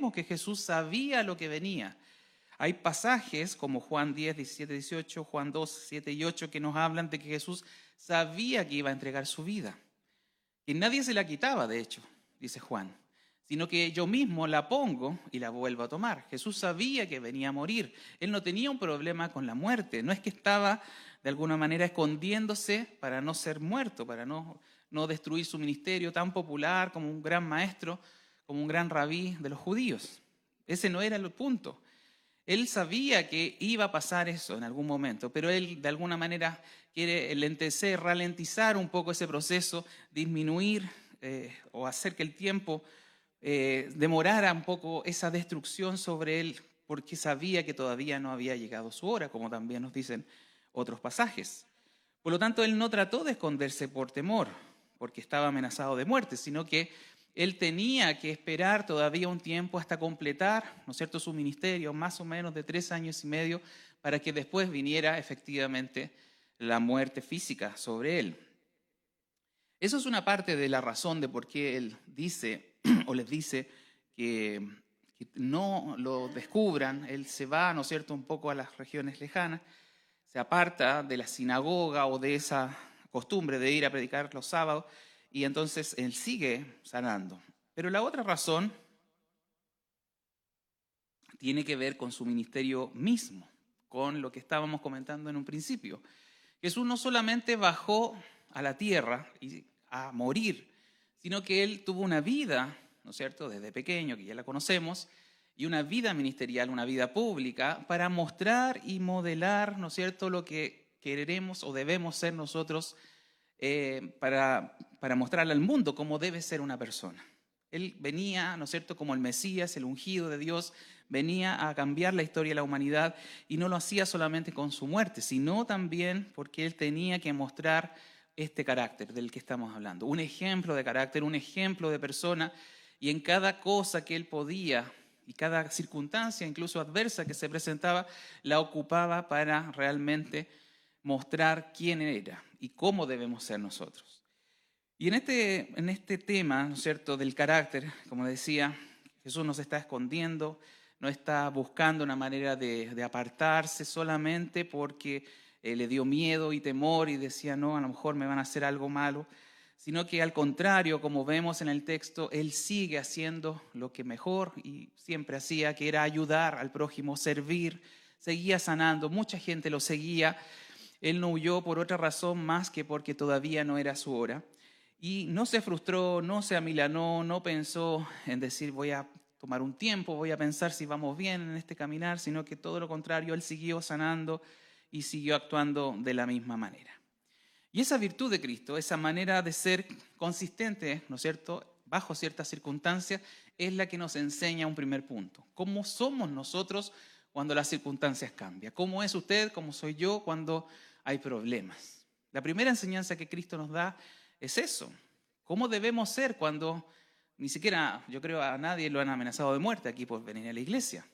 vemos que Jesús sabía lo que venía. Hay pasajes como Juan 10, 17, 18, Juan 2, 7 y 8 que nos hablan de que Jesús sabía que iba a entregar su vida. Que nadie se la quitaba, de hecho, dice Juan, sino que yo mismo la pongo y la vuelvo a tomar. Jesús sabía que venía a morir. Él no tenía un problema con la muerte. No es que estaba de alguna manera escondiéndose para no ser muerto, para no destruir su ministerio tan popular como un gran maestro, como un gran rabí de los judíos. Ese no era el punto. Él sabía que iba a pasar eso en algún momento, pero él de alguna manera quiere ralentizar un poco ese proceso, disminuir o hacer que el tiempo demorara un poco esa destrucción sobre él, porque sabía que todavía no había llegado su hora, como también nos dicen otros pasajes. Por lo tanto, él no trató de esconderse por temor, porque estaba amenazado de muerte, sino que él tenía que esperar todavía un tiempo hasta completar, ¿no es cierto?, su ministerio, más o menos de 3 años y medio, para que después viniera efectivamente la muerte física sobre él. Eso es una parte de la razón de por qué él dice, o les dice, que no lo descubran. Él se va, ¿no es cierto?, un poco a las regiones lejanas, se aparta de la sinagoga o de esa costumbre de ir a predicar los sábados, y entonces él sigue sanando. Pero la otra razón tiene que ver con su ministerio mismo, con lo que estábamos comentando en un principio. Jesús no solamente bajó a la tierra y a morir, sino que él tuvo una vida, ¿no es cierto?, desde pequeño, que ya la conocemos, y una vida ministerial, una vida pública, para mostrar y modelar, ¿no es cierto?, lo que queremos o debemos ser nosotros para mostrarle al mundo cómo debe ser una persona. Él venía, ¿no es cierto?, como el Mesías, el ungido de Dios, venía a cambiar la historia de la humanidad, y no lo hacía solamente con su muerte, sino también porque él tenía que mostrar este carácter del que estamos hablando. Un ejemplo de carácter, un ejemplo de persona, y en cada cosa que él podía, y cada circunstancia, incluso adversa que se presentaba, la ocupaba para realmente mostrar quién era y cómo debemos ser nosotros. Y en este tema, ¿no es cierto?, del carácter, como decía, Jesús no se está escondiendo, no está buscando una manera de apartarse solamente porque le dio miedo y temor y decía, no, a lo mejor me van a hacer algo malo, sino que al contrario, como vemos en el texto, él sigue haciendo lo que mejor y siempre hacía, que era ayudar al prójimo, servir, seguía sanando, mucha gente lo seguía. Él no huyó por otra razón más que porque todavía no era su hora. Y no se frustró, no se amilanó, no pensó en decir voy a tomar un tiempo, voy a pensar si vamos bien en este caminar, sino que todo lo contrario, él siguió sanando y siguió actuando de la misma manera. Y esa virtud de Cristo, esa manera de ser consistente, ¿no es cierto?, bajo ciertas circunstancias, es la que nos enseña un primer punto. ¿Cómo somos nosotros cuando las circunstancias cambian? ¿Cómo es usted, cómo soy yo cuando hay problemas? La primera enseñanza que Cristo nos da es eso. ¿Cómo debemos ser cuando ni siquiera, yo creo, a nadie lo han amenazado de muerte aquí por venir a la iglesia?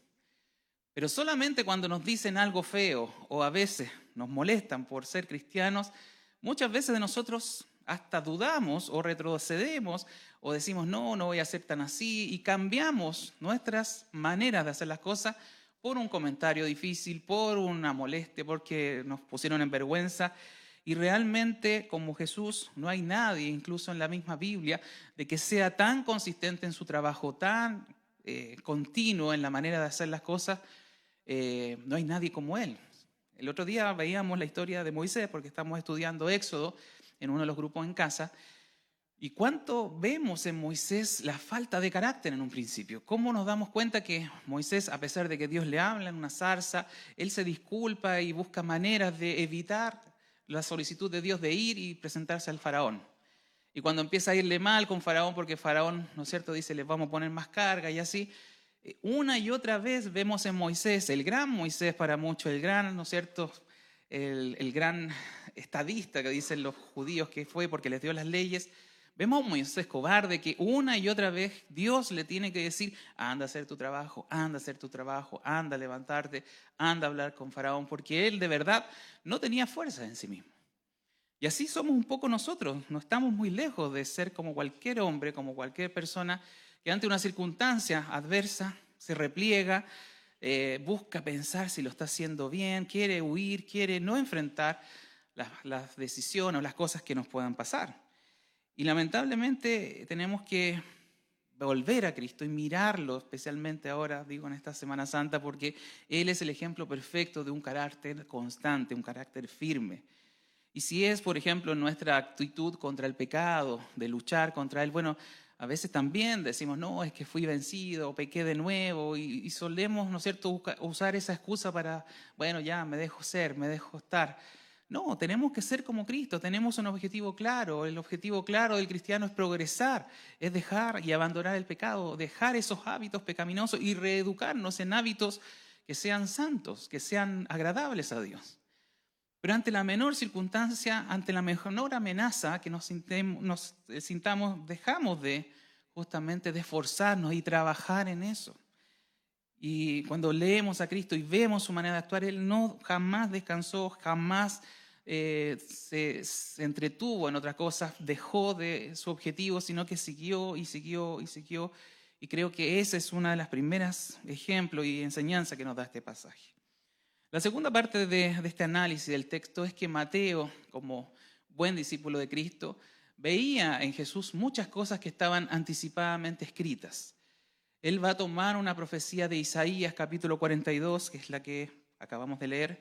Pero solamente cuando nos dicen algo feo o a veces nos molestan por ser cristianos, muchas veces de nosotros hasta dudamos o retrocedemos o decimos no voy a ser tan así, y cambiamos nuestras maneras de hacer las cosas por un comentario difícil, por una molestia, porque nos pusieron en vergüenza. Y realmente, como Jesús, no hay nadie, incluso en la misma Biblia, de que sea tan consistente en su trabajo, tan continuo en la manera de hacer las cosas. No hay nadie como él. El otro día veíamos la historia de Moisés, porque estamos estudiando Éxodo en uno de los grupos en casa, y cuánto vemos en Moisés la falta de carácter en un principio. Cómo nos damos cuenta que Moisés, a pesar de que Dios le habla en una zarza, él se disculpa y busca maneras de evitar la solicitud de Dios de ir y presentarse al faraón. Y cuando empieza a irle mal con faraón, porque faraón, ¿no es cierto?, dice, les vamos a poner más carga y así, una y otra vez vemos en Moisés, el gran Moisés para muchos, el gran, ¿no es cierto?, el gran estadista que dicen los judíos que fue porque les dio las leyes. Vemos a Moisés cobarde que una y otra vez Dios le tiene que decir, anda a hacer tu trabajo, anda a hacer tu trabajo, anda a levantarte, anda a hablar con faraón, porque él de verdad no tenía fuerza en sí mismo. Y así somos un poco nosotros, no estamos muy lejos de ser como cualquier hombre, como cualquier persona que ante una circunstancia adversa se repliega, busca pensar si lo está haciendo bien, quiere huir, quiere no enfrentar las decisiones o las cosas que nos puedan pasar. Y lamentablemente tenemos que volver a Cristo y mirarlo, especialmente ahora, digo, en esta Semana Santa, porque Él es el ejemplo perfecto de un carácter constante, un carácter firme. Y si es, por ejemplo, nuestra actitud contra el pecado, de luchar contra él, bueno, a veces también decimos, no, es que fui vencido, pequé de nuevo, y solemos, ¿no es cierto?, usar esa excusa para, bueno, ya me dejo ser, me dejo estar. No, tenemos que ser como Cristo, tenemos un objetivo claro. El objetivo claro del cristiano es progresar, es dejar y abandonar el pecado, dejar esos hábitos pecaminosos y reeducarnos en hábitos que sean santos, que sean agradables a Dios. Pero ante la menor circunstancia, ante la menor amenaza que nos sintamos, dejamos de justamente de esforzarnos y trabajar en eso. Y cuando leemos a Cristo y vemos su manera de actuar, Él no jamás descansó, jamás se entretuvo en otras cosas, dejó de su objetivo, sino que siguió y siguió y siguió. Y creo que esa es una de las primeras ejemplos y enseñanzas que nos da este pasaje. La segunda parte de este análisis del texto es que Mateo, como buen discípulo de Cristo, veía en Jesús muchas cosas que estaban anticipadamente escritas. Él va a tomar una profecía de Isaías capítulo 42, que es la que acabamos de leer,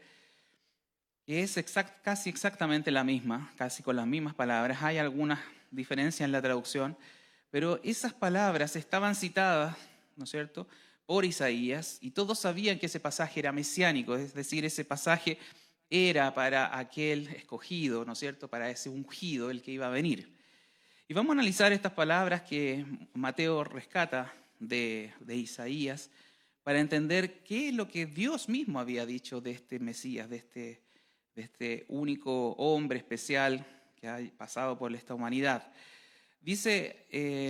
que es casi exactamente la misma, casi con las mismas palabras. Hay algunas diferencias en la traducción, pero esas palabras estaban citadas, ¿no es cierto?, por Isaías, y todos sabían que ese pasaje era mesiánico, es decir, ese pasaje era para aquel escogido, ¿no es cierto?, para ese ungido, el que iba a venir. Y vamos a analizar estas palabras que Mateo rescata de Isaías para entender qué es lo que Dios mismo había dicho de este Mesías, de este único hombre especial que ha pasado por esta humanidad.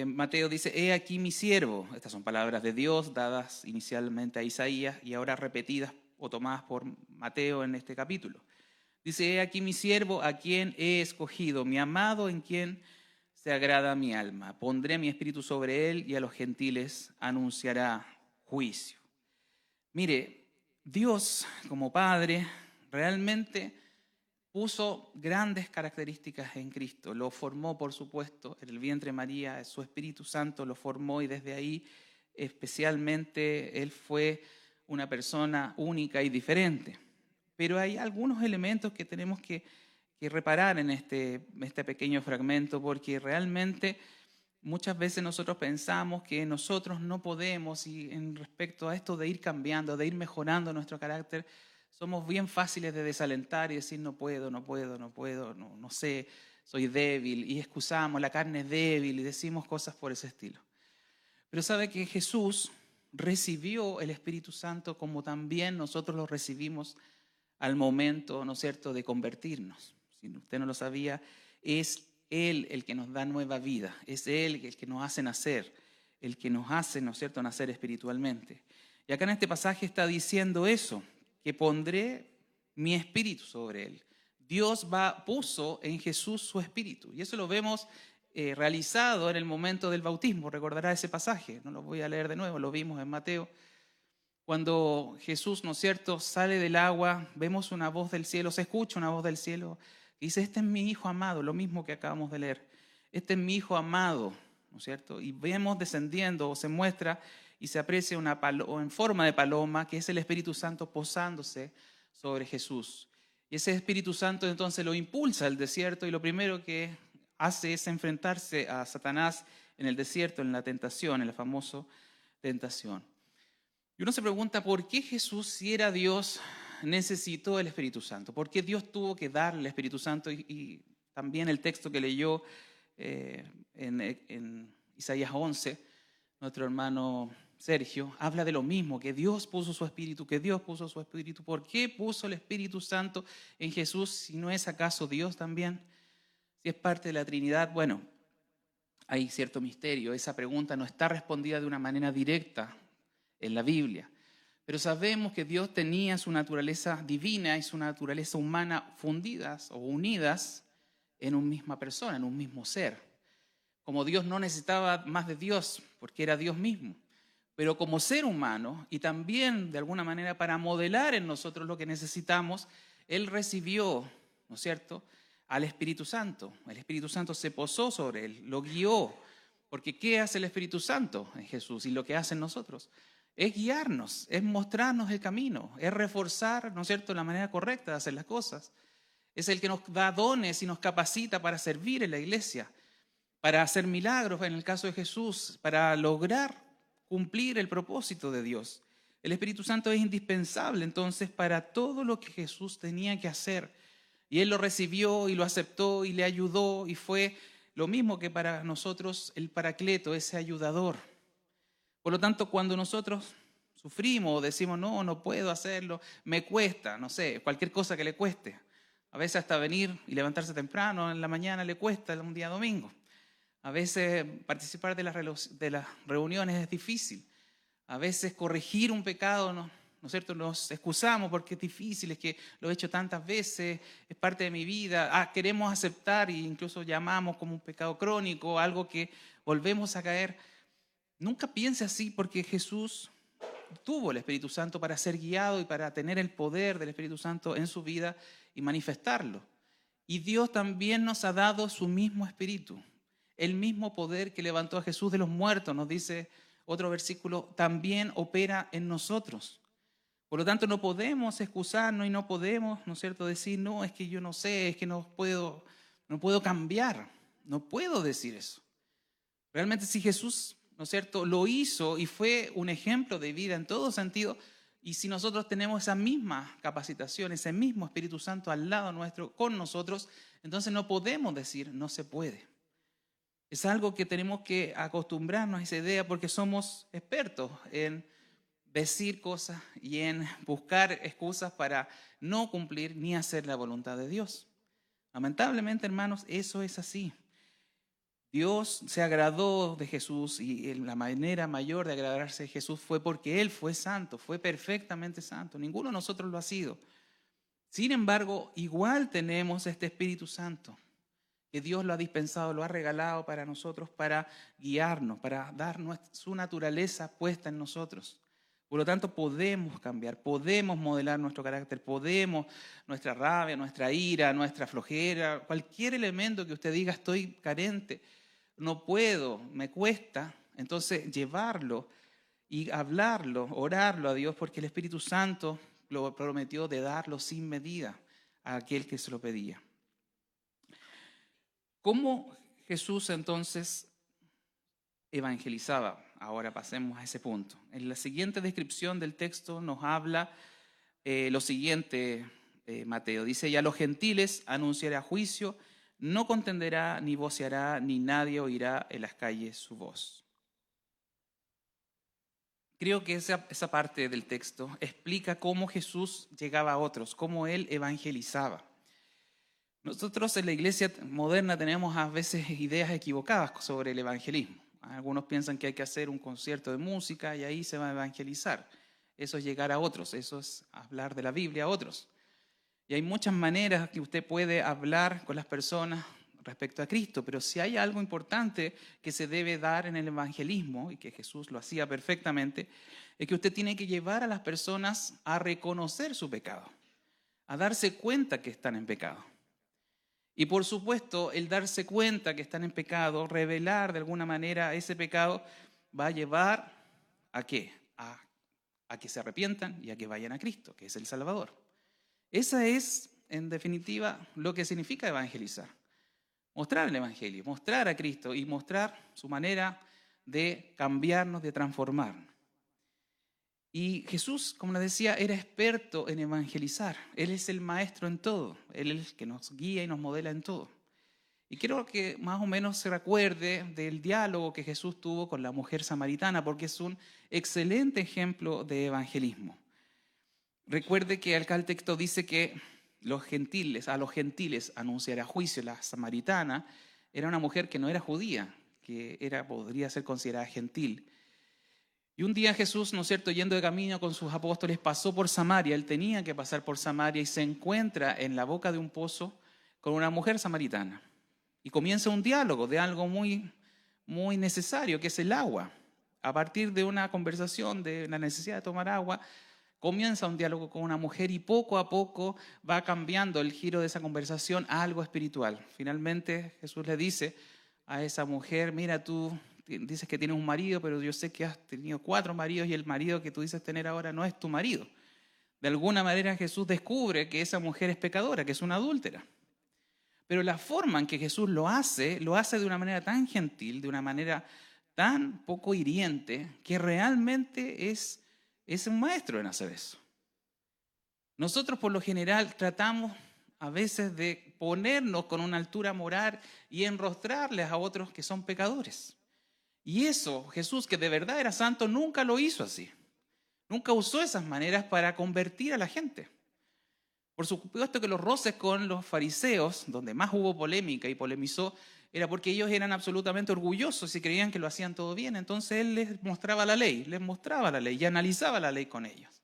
Mateo dice, he aquí mi siervo. Estas son palabras de Dios dadas inicialmente a Isaías y ahora repetidas o tomadas por Mateo en este capítulo. Dice, he aquí mi siervo a quien he escogido, mi amado en quien se agrada mi alma. Pondré mi espíritu sobre él y a los gentiles anunciará juicio. Mire, Dios como Padre realmente puso grandes características en Cristo. Lo formó, por supuesto, en el vientre de María, su Espíritu Santo lo formó y desde ahí especialmente Él fue una persona única y diferente. Pero hay algunos elementos que tenemos que reparar en este pequeño fragmento, porque realmente muchas veces nosotros pensamos que nosotros no podemos, y en respecto a esto de ir cambiando, de ir mejorando nuestro carácter, somos bien fáciles de desalentar y decir no puedo, no sé, soy débil, y excusamos, la carne es débil y decimos cosas por ese estilo. Pero sabe que Jesús recibió el Espíritu Santo como también nosotros lo recibimos al momento, ¿no es cierto?, de convertirnos. Si usted no lo sabía, es Él el que nos da nueva vida, es Él el que nos hace nacer, el que nos hace, ¿no es cierto?, nacer espiritualmente. Y acá en este pasaje está diciendo eso, que pondré mi espíritu sobre Él. Dios puso en Jesús su espíritu, y eso lo vemos realizado en el momento del bautismo. Recordará ese pasaje, no lo voy a leer de nuevo, lo vimos en Mateo. Cuando Jesús, ¿no es cierto?, sale del agua, vemos una voz del cielo, se escucha una voz del cielo, que dice, este es mi Hijo amado, lo mismo que acabamos de leer, este es mi Hijo amado, ¿no es cierto? Y vemos descendiendo, o se muestra y se aprecia en forma de paloma, que es el Espíritu Santo posándose sobre Jesús. Y ese Espíritu Santo entonces lo impulsa al desierto, y lo primero que hace es enfrentarse a Satanás en el desierto, en la tentación, en la famosa tentación. Y uno se pregunta, ¿por qué Jesús, si era Dios, necesitó el Espíritu Santo? ¿Por qué Dios tuvo que darle el Espíritu Santo? Y también el texto que leyó en Isaías 11, nuestro hermano Sergio, habla de lo mismo, que Dios puso su Espíritu, que Dios puso su Espíritu. ¿Por qué puso el Espíritu Santo en Jesús si no es acaso Dios también? Si es parte de la Trinidad, bueno, hay cierto misterio. Esa pregunta no está respondida de una manera directa en la Biblia. Pero sabemos que Dios tenía su naturaleza divina y su naturaleza humana fundidas o unidas en una misma persona, en un mismo ser. Como Dios no necesitaba más de Dios, porque era Dios mismo. Pero como ser humano, y también de alguna manera para modelar en nosotros lo que necesitamos, Él recibió, ¿no es cierto?, al Espíritu Santo. El Espíritu Santo se posó sobre Él, lo guió. Porque ¿qué hace el Espíritu Santo en Jesús y lo que hace en nosotros? Es guiarnos, es mostrarnos el camino, es reforzar, ¿no es cierto?, la manera correcta de hacer las cosas. Es el que nos da dones y nos capacita para servir en la iglesia, para hacer milagros en el caso de Jesús, para lograr cumplir el propósito de Dios. El Espíritu Santo es indispensable entonces para todo lo que Jesús tenía que hacer. Y Él lo recibió y lo aceptó y le ayudó y fue lo mismo que para nosotros el Paracleto, ese ayudador. Por lo tanto, cuando nosotros sufrimos o decimos, no puedo hacerlo, me cuesta, no sé, cualquier cosa que le cueste. A veces hasta venir y levantarse temprano en la mañana le cuesta un día domingo. A veces participar de las reuniones es difícil. A veces corregir un pecado, ¿no es cierto? Nos excusamos porque es difícil, es que lo he hecho tantas veces, es parte de mi vida. Queremos aceptar e incluso llamamos como un pecado crónico, algo que volvemos a caer. Nunca piense así, porque Jesús tuvo el Espíritu Santo para ser guiado y para tener el poder del Espíritu Santo en su vida y manifestarlo. Y Dios también nos ha dado su mismo Espíritu. El mismo poder que levantó a Jesús de los muertos, nos dice otro versículo, también opera en nosotros. Por lo tanto, no podemos excusarnos y no podemos, ¿no es cierto?, decir, no, es que yo no sé, es que no puedo cambiar. No puedo decir eso. Realmente si Jesús, ¿no es cierto?, lo hizo y fue un ejemplo de vida en todo sentido, y si nosotros tenemos esa misma capacitación, ese mismo Espíritu Santo al lado nuestro, con nosotros, entonces no podemos decir, no se puede. Es algo que tenemos que acostumbrarnos a esa idea porque somos expertos en decir cosas y en buscar excusas para no cumplir ni hacer la voluntad de Dios. Lamentablemente, hermanos, eso es así. Dios se agradó de Jesús y la manera mayor de agradarse de Jesús fue porque Él fue santo, fue perfectamente santo. Ninguno de nosotros lo ha sido. Sin embargo, igual tenemos este Espíritu Santo que Dios lo ha dispensado, lo ha regalado para nosotros, para guiarnos, para dar su naturaleza puesta en nosotros. Por lo tanto, podemos cambiar, podemos modelar nuestro carácter, podemos nuestra rabia, nuestra ira, nuestra flojera, cualquier elemento que usted diga estoy carente, no puedo, me cuesta, entonces llevarlo y hablarlo, orarlo a Dios, porque el Espíritu Santo lo prometió de darlo sin medida a aquel que se lo pedía. ¿Cómo Jesús entonces evangelizaba? Ahora pasemos a ese punto. En la siguiente descripción del texto nos habla lo siguiente, Mateo. Dice, y a los gentiles anunciará juicio, no contenderá, ni voceará, ni nadie oirá en las calles su voz. Creo que esa parte del texto explica cómo Jesús llegaba a otros, cómo Él evangelizaba. Nosotros en la iglesia moderna tenemos a veces ideas equivocadas sobre el evangelismo. Algunos piensan que hay que hacer un concierto de música y ahí se va a evangelizar. Eso es llegar a otros, eso es hablar de la Biblia a otros. Y hay muchas maneras que usted puede hablar con las personas respecto a Cristo, pero si hay algo importante que se debe dar en el evangelismo, y que Jesús lo hacía perfectamente, es que usted tiene que llevar a las personas a reconocer su pecado, a darse cuenta que están en pecado. Y por supuesto, el darse cuenta que están en pecado, revelar de alguna manera ese pecado, va a llevar ¿a qué? A que se arrepientan y a que vayan a Cristo, que es el Salvador. Esa es, en definitiva, lo que significa evangelizar. Mostrar el Evangelio, mostrar a Cristo y mostrar su manera de cambiarnos, de transformarnos. Y Jesús, como les decía, era experto en evangelizar. Él es el maestro en todo. Él es el que nos guía y nos modela en todo. Y quiero que más o menos se recuerde del diálogo que Jesús tuvo con la mujer samaritana, porque es un excelente ejemplo de evangelismo. Recuerde que acá el texto dice que a los gentiles anunciará juicio. La samaritana era una mujer que no era judía, que podría ser considerada gentil. Y un día Jesús, ¿no es cierto?, yendo de camino con sus apóstoles, pasó por Samaria. Él tenía que pasar por Samaria y se encuentra en la boca de un pozo con una mujer samaritana. Y comienza un diálogo de algo muy muy necesario, que es el agua. A partir de una conversación de la necesidad de tomar agua, comienza un diálogo con una mujer y poco a poco va cambiando el giro de esa conversación a algo espiritual. Finalmente Jesús le dice a esa mujer, mira, tú dices que tienes un marido, pero yo sé que has tenido 4 maridos y el marido que tú dices tener ahora no es tu marido. De alguna manera Jesús descubre que esa mujer es pecadora, que es una adúltera. Pero la forma en que Jesús lo hace de una manera tan gentil, de una manera tan poco hiriente, que realmente es un maestro en hacer eso. Nosotros por lo general tratamos a veces de ponernos con una altura moral y enrostrarles a otros que son pecadores. Y eso, Jesús, que de verdad era santo, nunca lo hizo así. Nunca usó esas maneras para convertir a la gente. Por supuesto que los roces con los fariseos, donde más hubo polémica y polemizó, era porque ellos eran absolutamente orgullosos y creían que lo hacían todo bien. Entonces él les mostraba la ley y analizaba la ley con ellos.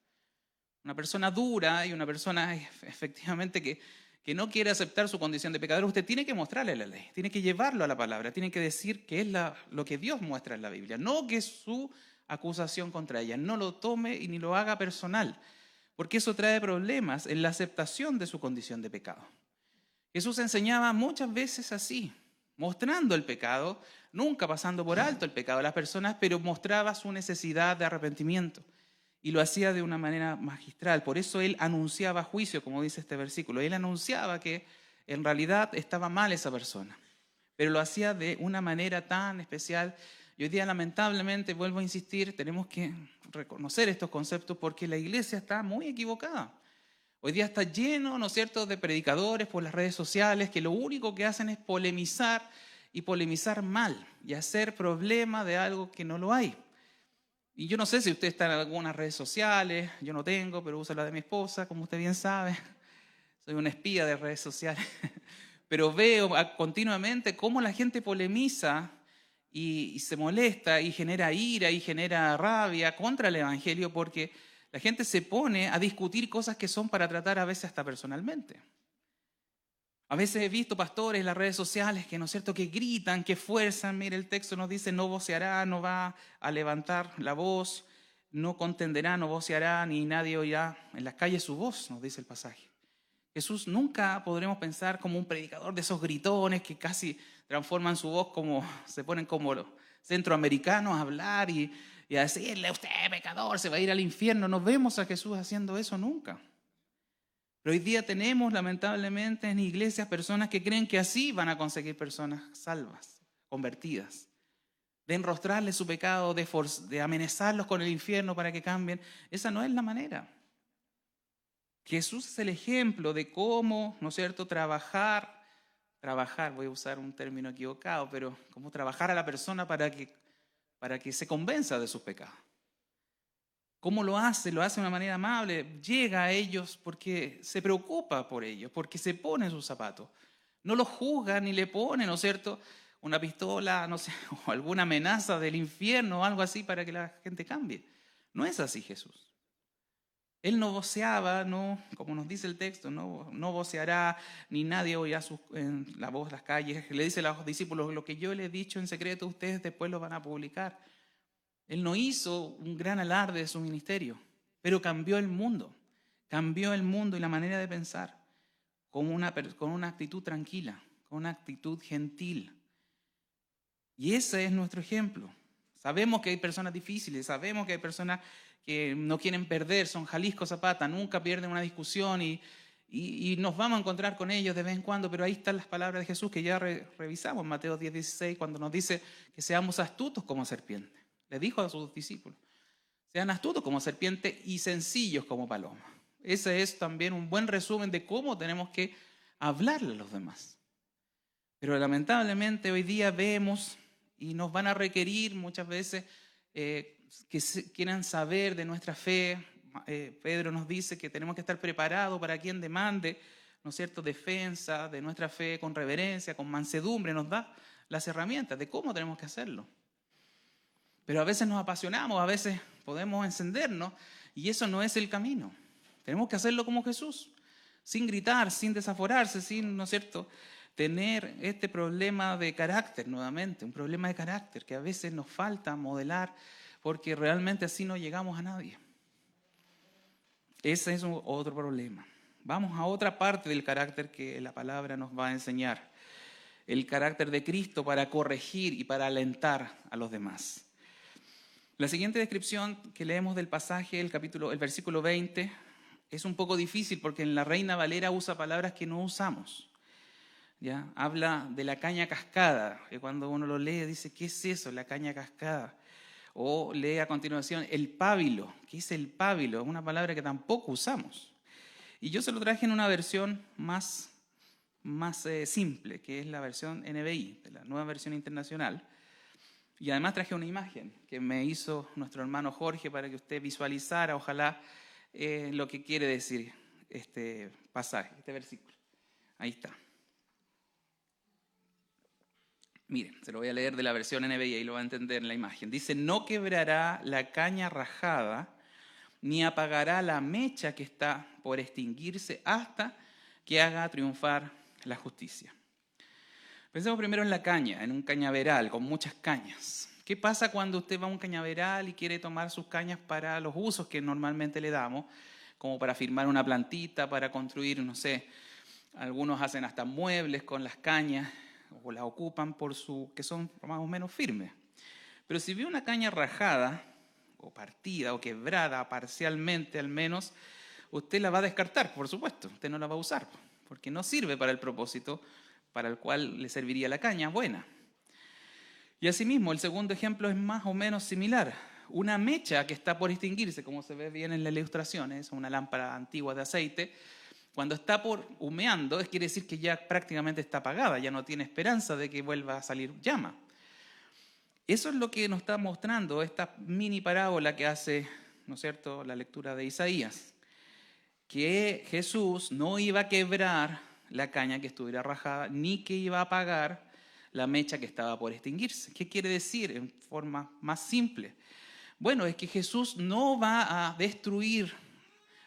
Una persona dura y una persona efectivamente que no quiere aceptar su condición de pecador, usted tiene que mostrarle la ley, tiene que llevarlo a la palabra, tiene que decir que es lo que Dios muestra en la Biblia, no que es su acusación contra ella. No lo tome y ni lo haga personal, porque eso trae problemas en la aceptación de su condición de pecado. Jesús enseñaba muchas veces así, mostrando el pecado, nunca pasando por alto el pecado de las personas, pero mostraba su necesidad de arrepentimiento. Y lo hacía de una manera magistral. Por eso él anunciaba juicio, como dice este versículo. Él anunciaba que en realidad estaba mal esa persona. Pero lo hacía de una manera tan especial. Y hoy día, lamentablemente, vuelvo a insistir, tenemos que reconocer estos conceptos porque la iglesia está muy equivocada. Hoy día está lleno, ¿no es cierto?, de predicadores por las redes sociales que lo único que hacen es polemizar y polemizar mal y hacer problema de algo que no lo hay. Y yo no sé si usted está en algunas redes sociales, yo no tengo, pero uso la de mi esposa, como usted bien sabe. Soy un espía de redes sociales. Pero veo continuamente cómo la gente polemiza y se molesta y genera ira y genera rabia contra el Evangelio porque la gente se pone a discutir cosas que son para tratar a veces hasta personalmente. A veces he visto pastores en las redes sociales que, ¿no es cierto?, que gritan, que fuerzan. Mire, el texto nos dice, no voceará, no va a levantar la voz, no contenderá, no voceará, ni nadie oirá en las calles su voz, nos dice el pasaje. Jesús nunca podremos pensar como un predicador de esos gritones que casi transforman su voz como, se ponen como los centroamericanos a hablar y a decirle, usted pecador, se va a ir al infierno. No vemos a Jesús haciendo eso nunca. Pero hoy día tenemos, lamentablemente, en iglesias personas que creen que así van a conseguir personas salvas, convertidas. De enrostrarles su pecado, de amenazarlos con el infierno para que cambien. Esa no es la manera. Jesús es el ejemplo de cómo, ¿no es cierto?, trabajar, voy a usar un término equivocado, pero cómo trabajar a la persona para que se convenza de sus pecados. ¿Cómo lo hace? Lo hace de una manera amable, llega a ellos porque se preocupa por ellos, porque se pone en sus zapatos. No los juzga ni le pone, ¿no es cierto?, una pistola, no sé, o alguna amenaza del infierno o algo así para que la gente cambie. No es así Jesús. Él no voceaba, no, como nos dice el texto, no voceará, ni nadie oirá la voz en las calles. Le dice a los discípulos, lo que yo les he dicho en secreto, ustedes después lo van a publicar. Él no hizo un gran alarde de su ministerio, pero cambió el mundo y la manera de pensar con una actitud tranquila, con una actitud gentil. Y ese es nuestro ejemplo. Sabemos que hay personas difíciles, sabemos que hay personas que no quieren perder, son Jalisco Zapata, nunca pierden una discusión y nos vamos a encontrar con ellos de vez en cuando, pero ahí están las palabras de Jesús que ya revisamos, Mateo 10:16, cuando nos dice que seamos astutos como serpientes. Le dijo a sus discípulos, sean astutos como serpientes y sencillos como paloma. Ese es también un buen resumen de cómo tenemos que hablarle a los demás. Pero lamentablemente hoy día vemos y nos van a requerir muchas veces que quieran saber de nuestra fe. Pedro nos dice que tenemos que estar preparados para quien demande, ¿no es cierto?, defensa de nuestra fe con reverencia, con mansedumbre. Nos da las herramientas de cómo tenemos que hacerlo. Pero a veces nos apasionamos, a veces podemos encendernos y eso no es el camino. Tenemos que hacerlo como Jesús, sin gritar, sin desaforarse, sin, ¿no es cierto?, tener este problema de carácter nuevamente, un problema de carácter que a veces nos falta modelar porque realmente así no llegamos a nadie. Ese es otro problema. Vamos a otra parte del carácter que la palabra nos va a enseñar. El carácter de Cristo para corregir y para alentar a los demás. La siguiente descripción que leemos del pasaje, el versículo 20, es un poco difícil porque en la Reina Valera usa palabras que no usamos. ¿Ya? Habla de la caña cascada, que cuando uno lo lee dice, ¿qué es eso, la caña cascada? O lee a continuación el pábilo. ¿Qué es el pábilo? Es una palabra que tampoco usamos. Y yo se lo traje en una versión más simple, que es la versión NBI, de la Nueva Versión Internacional. Y además traje una imagen que me hizo nuestro hermano Jorge para que usted visualizara, ojalá, lo que quiere decir este pasaje, este versículo. Ahí está. Miren, se lo voy a leer de la versión NBI y lo va a entender en la imagen. Dice, no quebrará la caña rajada, ni apagará la mecha que está por extinguirse hasta que haga triunfar la justicia. Pensemos primero en la caña, en un cañaveral con muchas cañas. ¿Qué pasa cuando usted va a un cañaveral y quiere tomar sus cañas para los usos que normalmente le damos, como para firmar una plantita, para construir, no sé, algunos hacen hasta muebles con las cañas o las ocupan que son más o menos firmes. Pero si ve una caña rajada o partida o quebrada parcialmente al menos, usted la va a descartar, por supuesto, usted no la va a usar, porque no sirve para el propósito para el cual le serviría la caña buena. Y asimismo, el segundo ejemplo es más o menos similar. Una mecha que está por extinguirse, como se ve bien en la ilustración, es una lámpara antigua de aceite. Cuando está por humeando, quiere decir que ya prácticamente está apagada, ya no tiene esperanza de que vuelva a salir llama. Eso es lo que nos está mostrando esta mini parábola que hace, ¿no es cierto?, la lectura de Isaías. Que Jesús no iba a quebrar la caña que estuviera rajada, ni que iba a apagar la mecha que estaba por extinguirse. ¿Qué quiere decir en forma más simple? Bueno, es que Jesús no va a destruir,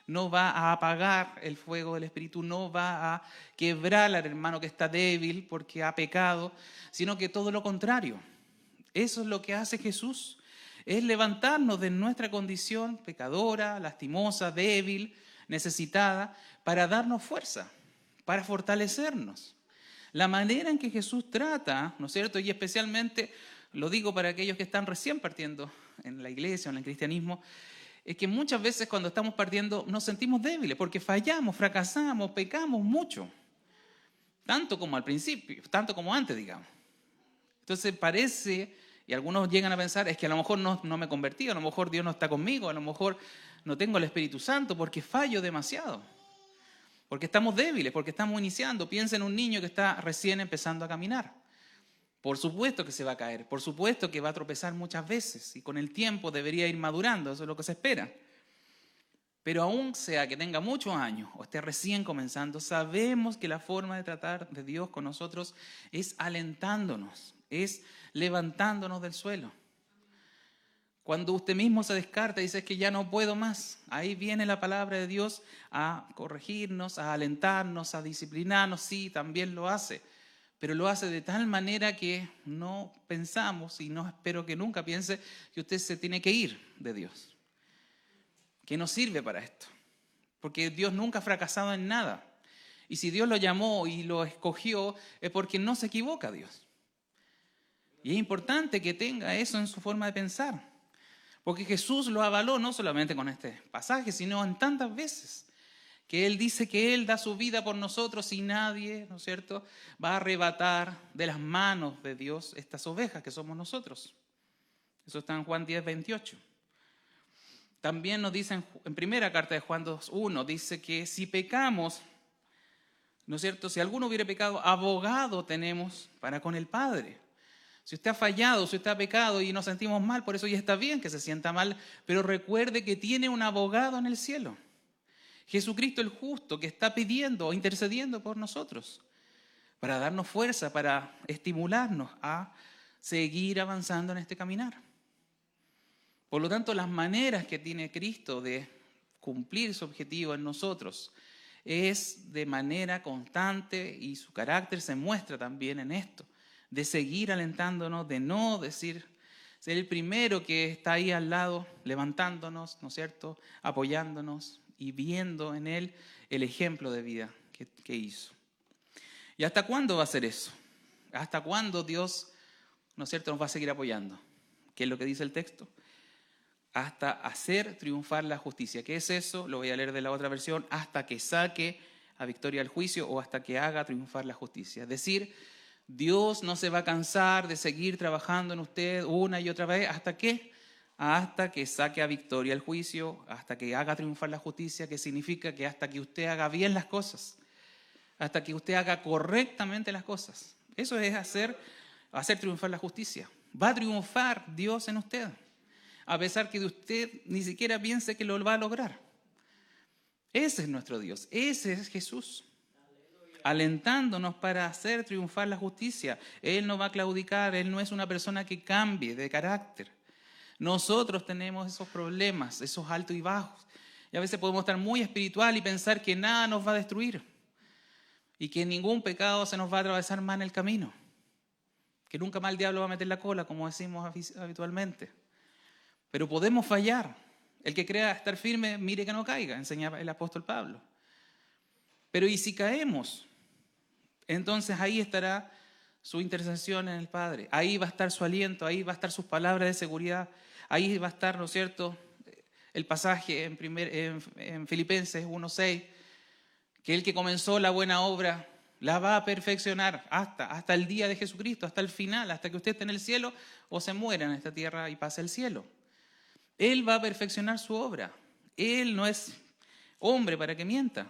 no va a apagar el fuego del Espíritu, no va a quebrar al hermano que está débil porque ha pecado, sino que todo lo contrario. Eso es lo que hace Jesús, es levantarnos de nuestra condición pecadora, lastimosa, débil, necesitada, para darnos fuerza, para fortalecernos. La manera en que Jesús trata, ¿no es cierto? Y especialmente, lo digo para aquellos que están recién partiendo en la iglesia o en el cristianismo, es que muchas veces cuando estamos partiendo nos sentimos débiles porque fallamos, fracasamos, pecamos mucho. Tanto como al principio, tanto como antes, digamos. Entonces parece, y algunos llegan a pensar, es que a lo mejor no me convertí, a lo mejor Dios no está conmigo, a lo mejor no tengo el Espíritu Santo porque fallo demasiado. Porque estamos débiles, porque estamos iniciando. Piensa en un niño que está recién empezando a caminar. Por supuesto que se va a caer, por supuesto que va a tropezar muchas veces y con el tiempo debería ir madurando, eso es lo que se espera. Pero aún sea que tenga muchos años o esté recién comenzando, sabemos que la forma de tratar de Dios con nosotros es alentándonos, es levantándonos del suelo. Cuando usted mismo se descarta y dice que ya no puedo más, ahí viene la palabra de Dios a corregirnos, a alentarnos, a disciplinarnos. Sí, también lo hace, pero lo hace de tal manera que no pensamos, y no espero que nunca piense, que usted se tiene que ir de Dios, que no sirve para esto, porque Dios nunca ha fracasado en nada. Y si Dios lo llamó y lo escogió, es porque no se equivoca Dios. Y es importante que tenga eso en su forma de pensar. Porque Jesús lo avaló no solamente con este pasaje, sino en tantas veces que Él dice que Él da su vida por nosotros y nadie, ¿no es cierto?, va a arrebatar de las manos de Dios estas ovejas que somos nosotros. Eso está en Juan 10, 28. También nos dice en primera carta de Juan 2:1, dice que si pecamos, ¿no es cierto?, si alguno hubiera pecado, abogado tenemos para con el Padre. Si usted ha fallado, si usted ha pecado y nos sentimos mal, por eso ya está bien que se sienta mal, pero recuerde que tiene un abogado en el cielo. Jesucristo el justo, que está pidiendo o intercediendo por nosotros, para darnos fuerza, para estimularnos a seguir avanzando en este caminar. Por lo tanto, las maneras que tiene Cristo de cumplir su objetivo en nosotros es de manera constante, y su carácter se muestra también en esto, de seguir alentándonos, de no decir, ser el primero que está ahí al lado, levantándonos, ¿no es cierto?, apoyándonos y viendo en él el ejemplo de vida que hizo. ¿Y hasta cuándo va a ser eso? ¿Hasta cuándo Dios, ¿no es cierto?, nos va a seguir apoyando? ¿Qué es lo que dice el texto? Hasta hacer triunfar la justicia. ¿Qué es eso? Lo voy a leer de la otra versión. Hasta que saque a victoria el juicio o hasta que haga triunfar la justicia. Es decir, Dios no se va a cansar de seguir trabajando en usted una y otra vez. ¿Hasta qué? Hasta que saque a victoria el juicio, hasta que haga triunfar la justicia, que significa que hasta que usted haga bien las cosas, hasta que usted haga correctamente las cosas. Eso es hacer triunfar la justicia. Va a triunfar Dios en usted, a pesar que de usted ni siquiera piense que lo va a lograr. Ese es nuestro Dios, ese es Jesús, alentándonos para hacer triunfar la justicia. Él no va a claudicar, Él no es una persona que cambie de carácter. Nosotros tenemos esos problemas, esos altos y bajos. Y a veces podemos estar muy espiritual y pensar que nada nos va a destruir y que ningún pecado se nos va a atravesar más en el camino, que nunca más el diablo va a meter la cola, como decimos habitualmente. Pero podemos fallar. El que crea estar firme, mire que no caiga, enseña el apóstol Pablo. Pero ¿y si caemos? Entonces ahí estará su intercesión en el Padre. Ahí va a estar su aliento, ahí va a estar sus palabras de seguridad. Ahí va a estar, ¿no es cierto?, el pasaje en Filipenses 1:6, que el que comenzó la buena obra la va a perfeccionar hasta el día de Jesucristo, hasta el final, hasta que usted esté en el cielo o se muera en esta tierra y pase al cielo. Él va a perfeccionar su obra. Él no es hombre para que mienta.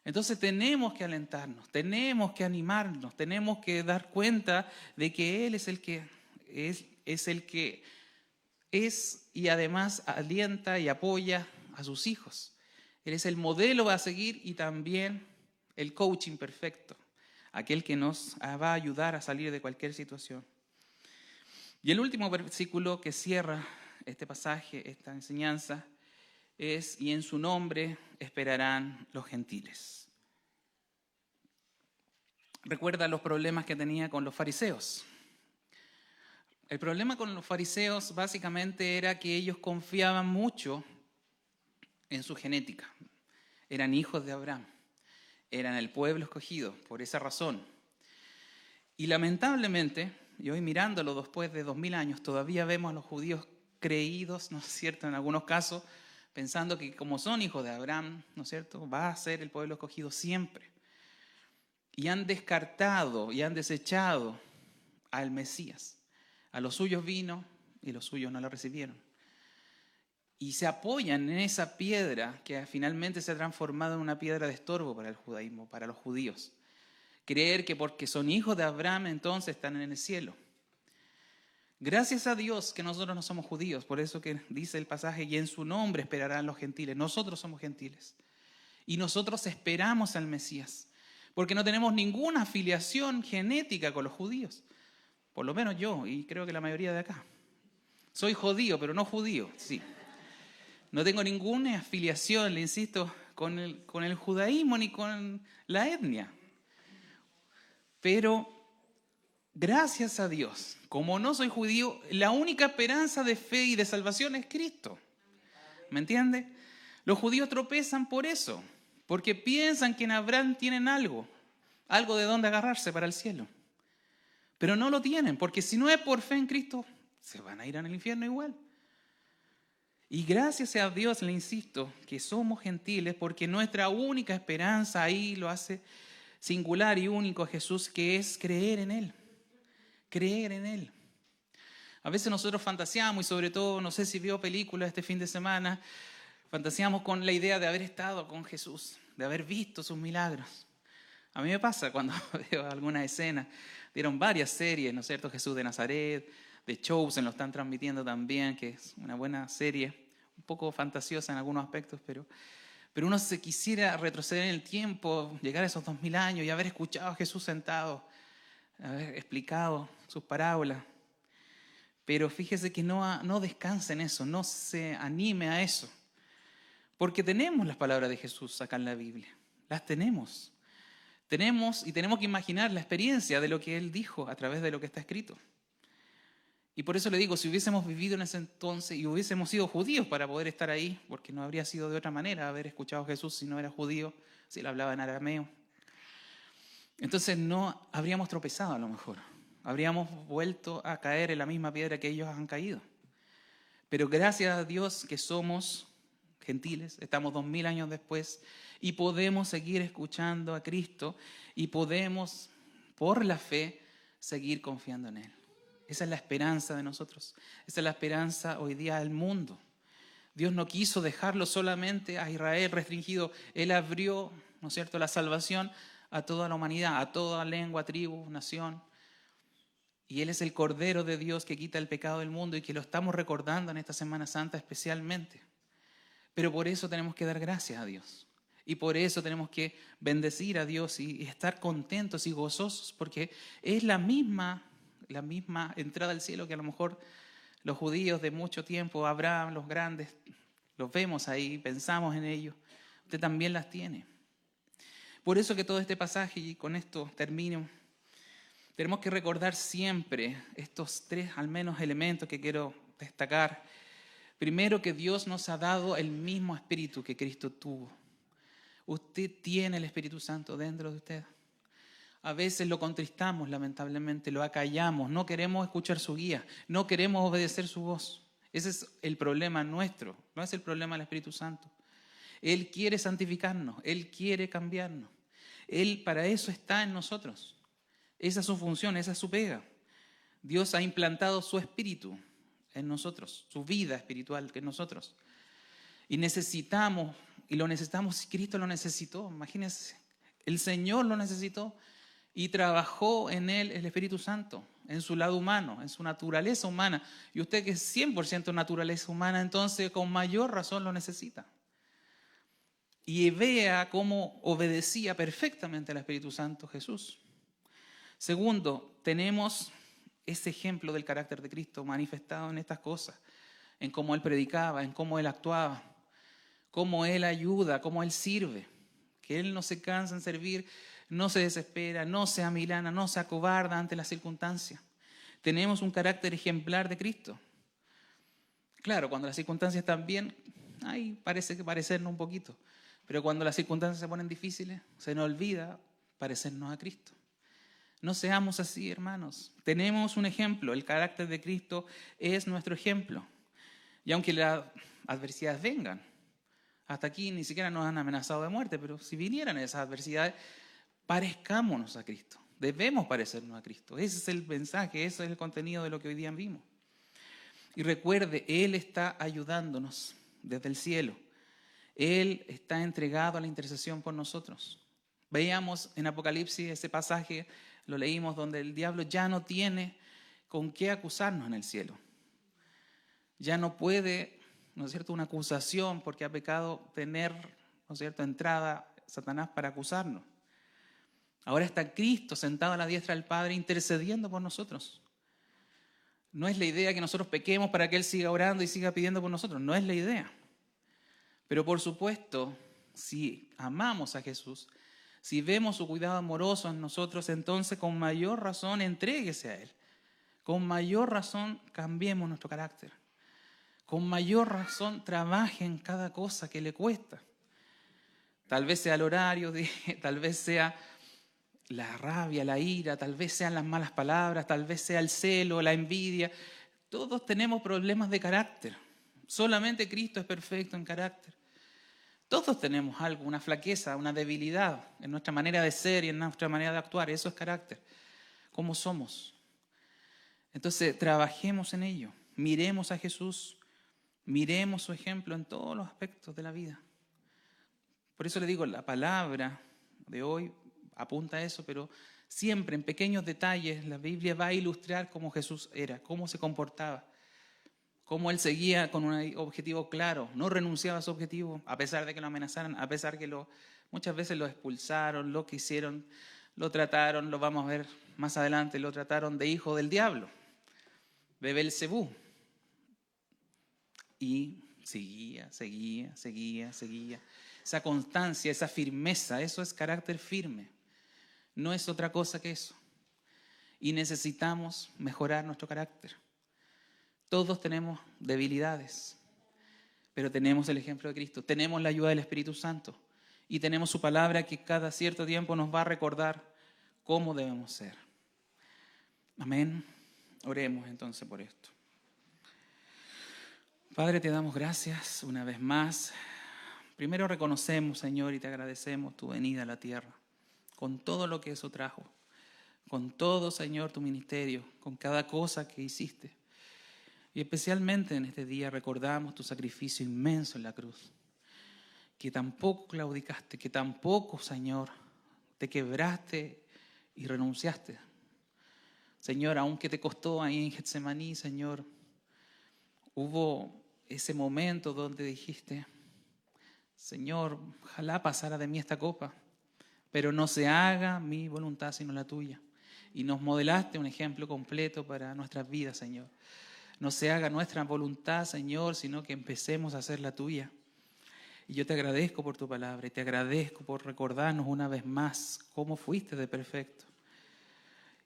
Entonces tenemos que alentarnos, tenemos que animarnos, tenemos que dar cuenta de que Él es el que es y además alienta y apoya a sus hijos. Él es el modelo a seguir y también el coaching perfecto, aquel que nos va a ayudar a salir de cualquier situación. Y el último versículo que cierra este pasaje, esta enseñanza, es: y en su nombre esperarán los gentiles. Recuerda los problemas que tenía con los fariseos. El problema con los fariseos básicamente era que ellos confiaban mucho en su genética. Eran hijos de Abraham, eran el pueblo escogido, por esa razón. Y lamentablemente, y hoy mirándolo después de 2000 años, todavía vemos a los judíos creídos, ¿no es cierto?, en algunos casos, pensando que como son hijos de Abraham, ¿no es cierto?, va a ser el pueblo escogido siempre. Y han descartado y han desechado al Mesías. A los suyos vino y los suyos no lo recibieron. Y se apoyan en esa piedra que finalmente se ha transformado en una piedra de estorbo para el judaísmo, para los judíos. Creer que porque son hijos de Abraham entonces están en el cielo. Gracias a Dios que nosotros no somos judíos, por eso que dice el pasaje: y en su nombre esperarán los gentiles. Nosotros somos gentiles y nosotros esperamos al Mesías, porque no tenemos ninguna afiliación genética con los judíos, por lo menos yo y creo que la mayoría de acá. Soy judío, pero no judío, sí. No tengo ninguna afiliación, le insisto, con el judaísmo ni con la etnia. Pero gracias a Dios, como no soy judío, la única esperanza de fe y de salvación es Cristo. ¿Me entiende? Los judíos tropezan por eso, porque piensan que en Abraham tienen algo de donde agarrarse para el cielo. Pero no lo tienen, porque si no es por fe en Cristo, se van a ir al infierno igual. Y gracias a Dios, le insisto, que somos gentiles, porque nuestra única esperanza ahí lo hace singular y único a Jesús, que es creer en Él. Creer en Él. A veces nosotros fantaseamos, y sobre todo, no sé si vio películas este fin de semana, fantaseamos con la idea de haber estado con Jesús, de haber visto sus milagros. A mí me pasa cuando veo alguna escena. Dieron varias series, ¿no es cierto? Jesús de Nazaret, The Chosen lo están transmitiendo también, que es una buena serie, un poco fantasiosa en algunos aspectos, pero uno se quisiera retroceder en el tiempo, llegar a esos 2000 años y haber escuchado a Jesús sentado, haber explicado sus parábolas. Pero fíjese que no descanse en eso, no se anime a eso, Porque tenemos las palabras de Jesús acá en la Biblia. Las tenemos. Tenemos que imaginar la experiencia de lo que Él dijo a través de lo que está escrito. Y por eso le digo, si hubiésemos vivido en ese entonces y hubiésemos sido judíos para poder estar ahí, porque no habría sido de otra manera haber escuchado a Jesús si no era judío, si él hablaba en arameo, entonces no habríamos tropezado a lo mejor. Habríamos vuelto a caer en la misma piedra que ellos han caído. Pero gracias a Dios que somos gentiles, estamos 2000 años después y podemos seguir escuchando a Cristo y podemos, por la fe, seguir confiando en Él. Esa es la esperanza de nosotros. Esa es la esperanza hoy día del mundo. Dios no quiso dejarlo solamente a Israel restringido. Él abrió, ¿no es cierto?, la salvación a toda la humanidad, a toda lengua, tribu, nación. Y Él es el Cordero de Dios que quita el pecado del mundo y que lo estamos recordando en esta Semana Santa especialmente. Pero por eso tenemos que dar gracias a Dios. Y por eso tenemos que bendecir a Dios y estar contentos y gozosos, porque es la misma entrada al cielo que a lo mejor los judíos de mucho tiempo, Abraham, los grandes, los vemos ahí, pensamos en ellos. Usted también las tiene. Por eso que todo este pasaje, y con esto termino, tenemos que recordar siempre estos tres al menos elementos que quiero destacar. Primero, que Dios nos ha dado el mismo espíritu que Cristo tuvo. Usted tiene el Espíritu Santo dentro de usted. A veces lo contristamos, lamentablemente, lo acallamos, no queremos escuchar su guía, no queremos obedecer su voz. Ese es el problema nuestro, no es el problema del Espíritu Santo. Él quiere santificarnos, Él quiere cambiarnos. Él para eso está en nosotros. Esa es su función, esa es su pega. Dios ha implantado su espíritu en nosotros, su vida espiritual en nosotros. Y necesitamos, y lo necesitamos, Cristo lo necesitó, imagínense, el Señor lo necesitó y trabajó en Él el Espíritu Santo, en su lado humano, en su naturaleza humana. Y usted que es 100% naturaleza humana, entonces con mayor razón lo necesita. Y vea cómo obedecía perfectamente al Espíritu Santo Jesús. Segundo, tenemos ese ejemplo del carácter de Cristo manifestado en estas cosas, en cómo Él predicaba, en cómo Él actuaba, cómo Él ayuda, cómo Él sirve, que Él no se cansa en servir, no se desespera, no se amilana, no se acobarda ante las circunstancias. Tenemos un carácter ejemplar de Cristo. Claro, cuando las circunstancias están bien, ahí parece que parecernos un poquito, pero cuando las circunstancias se ponen difíciles, se nos olvida parecernos a Cristo. No seamos así, hermanos. Tenemos un ejemplo. El carácter de Cristo es nuestro ejemplo. Y aunque las adversidades vengan, hasta aquí ni siquiera nos han amenazado de muerte, pero si vinieran esas adversidades, parezcámonos a Cristo. Debemos parecernos a Cristo. Ese es el mensaje, ese es el contenido de lo que hoy día vimos. Y recuerde, Él está ayudándonos desde el cielo. Él está entregado a la intercesión por nosotros. Veíamos en Apocalipsis ese pasaje, lo leímos, donde el diablo ya no tiene con qué acusarnos en el cielo. Ya no puede, ¿no es cierto?, una acusación porque ha pecado tener, ¿no es cierto?, entrada Satanás para acusarnos. Ahora está Cristo sentado a la diestra del Padre intercediendo por nosotros. No es la idea que nosotros pequemos para que Él siga orando y siga pidiendo por nosotros. No es la idea. Pero por supuesto, si amamos a Jesús, si vemos su cuidado amoroso en nosotros, entonces con mayor razón entréguese a Él. Con mayor razón cambiemos nuestro carácter. Con mayor razón trabaje en cada cosa que le cuesta. Tal vez sea el horario, tal vez sea la rabia, la ira, tal vez sean las malas palabras, tal vez sea el celo, la envidia. Todos tenemos problemas de carácter. Solamente Cristo es perfecto en carácter. Todos tenemos algo, una flaqueza, una debilidad en nuestra manera de ser y en nuestra manera de actuar. Eso es carácter. ¿Cómo somos? Entonces, trabajemos en ello. Miremos a Jesús. Miremos su ejemplo en todos los aspectos de la vida. Por eso le digo, la palabra de hoy apunta a eso, pero siempre en pequeños detalles la Biblia va a ilustrar cómo Jesús era, cómo se comportaba, cómo Él seguía con un objetivo claro, no renunciaba a su objetivo, a pesar de que lo amenazaran, a pesar que muchas veces lo expulsaron, lo quisieron, lo trataron, lo vamos a ver más adelante, lo trataron de hijo del diablo, de Belcebú. Y seguía. Esa constancia, esa firmeza, eso es carácter firme. No es otra cosa que eso. Y necesitamos mejorar nuestro carácter. Todos tenemos debilidades, pero tenemos el ejemplo de Cristo, tenemos la ayuda del Espíritu Santo y tenemos su palabra que cada cierto tiempo nos va a recordar cómo debemos ser. Amén. Oremos entonces por esto. Padre, te damos gracias una vez más. Primero reconocemos, Señor, y te agradecemos tu venida a la tierra, con todo lo que eso trajo, con todo, Señor, tu ministerio, con cada cosa que hiciste. Y especialmente en este día recordamos tu sacrificio inmenso en la cruz, que tampoco claudicaste, que tampoco, Señor, te quebraste y renunciaste. Señor, aunque te costó ahí en Getsemaní, Señor, hubo ese momento donde dijiste, Señor, ojalá pasara de mí esta copa, pero no se haga mi voluntad sino la tuya. Y nos modelaste un ejemplo completo para nuestras vidas, Señor. No se haga nuestra voluntad, Señor, sino que empecemos a hacer la tuya. Y yo te agradezco por tu palabra y te agradezco por recordarnos una vez más cómo fuiste de perfecto.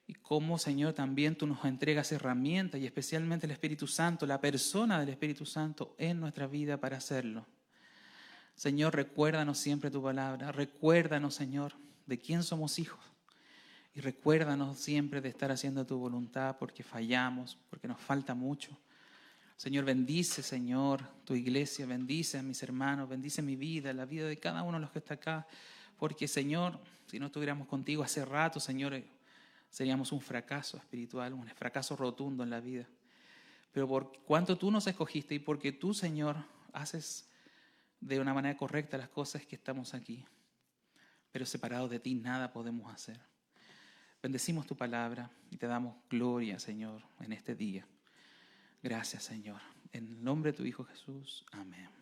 Y cómo, Señor, también tú nos entregas herramientas y especialmente el Espíritu Santo, la persona del Espíritu Santo en nuestra vida para hacerlo. Señor, recuérdanos siempre tu palabra. Recuérdanos, Señor, de quién somos hijos. Y recuérdanos siempre de estar haciendo tu voluntad porque fallamos, porque nos falta mucho. Señor, bendice, Señor, tu iglesia, bendice a mis hermanos, bendice mi vida, la vida de cada uno de los que está acá. Porque, Señor, si no estuviéramos contigo hace rato, Señor, seríamos un fracaso espiritual, un fracaso rotundo en la vida. Pero por cuanto tú nos escogiste y porque tú, Señor, haces de una manera correcta las cosas que estamos aquí. Pero separados de ti nada podemos hacer. Bendecimos tu palabra y te damos gloria, Señor, en este día. Gracias, Señor. En el nombre de tu Hijo Jesús. Amén.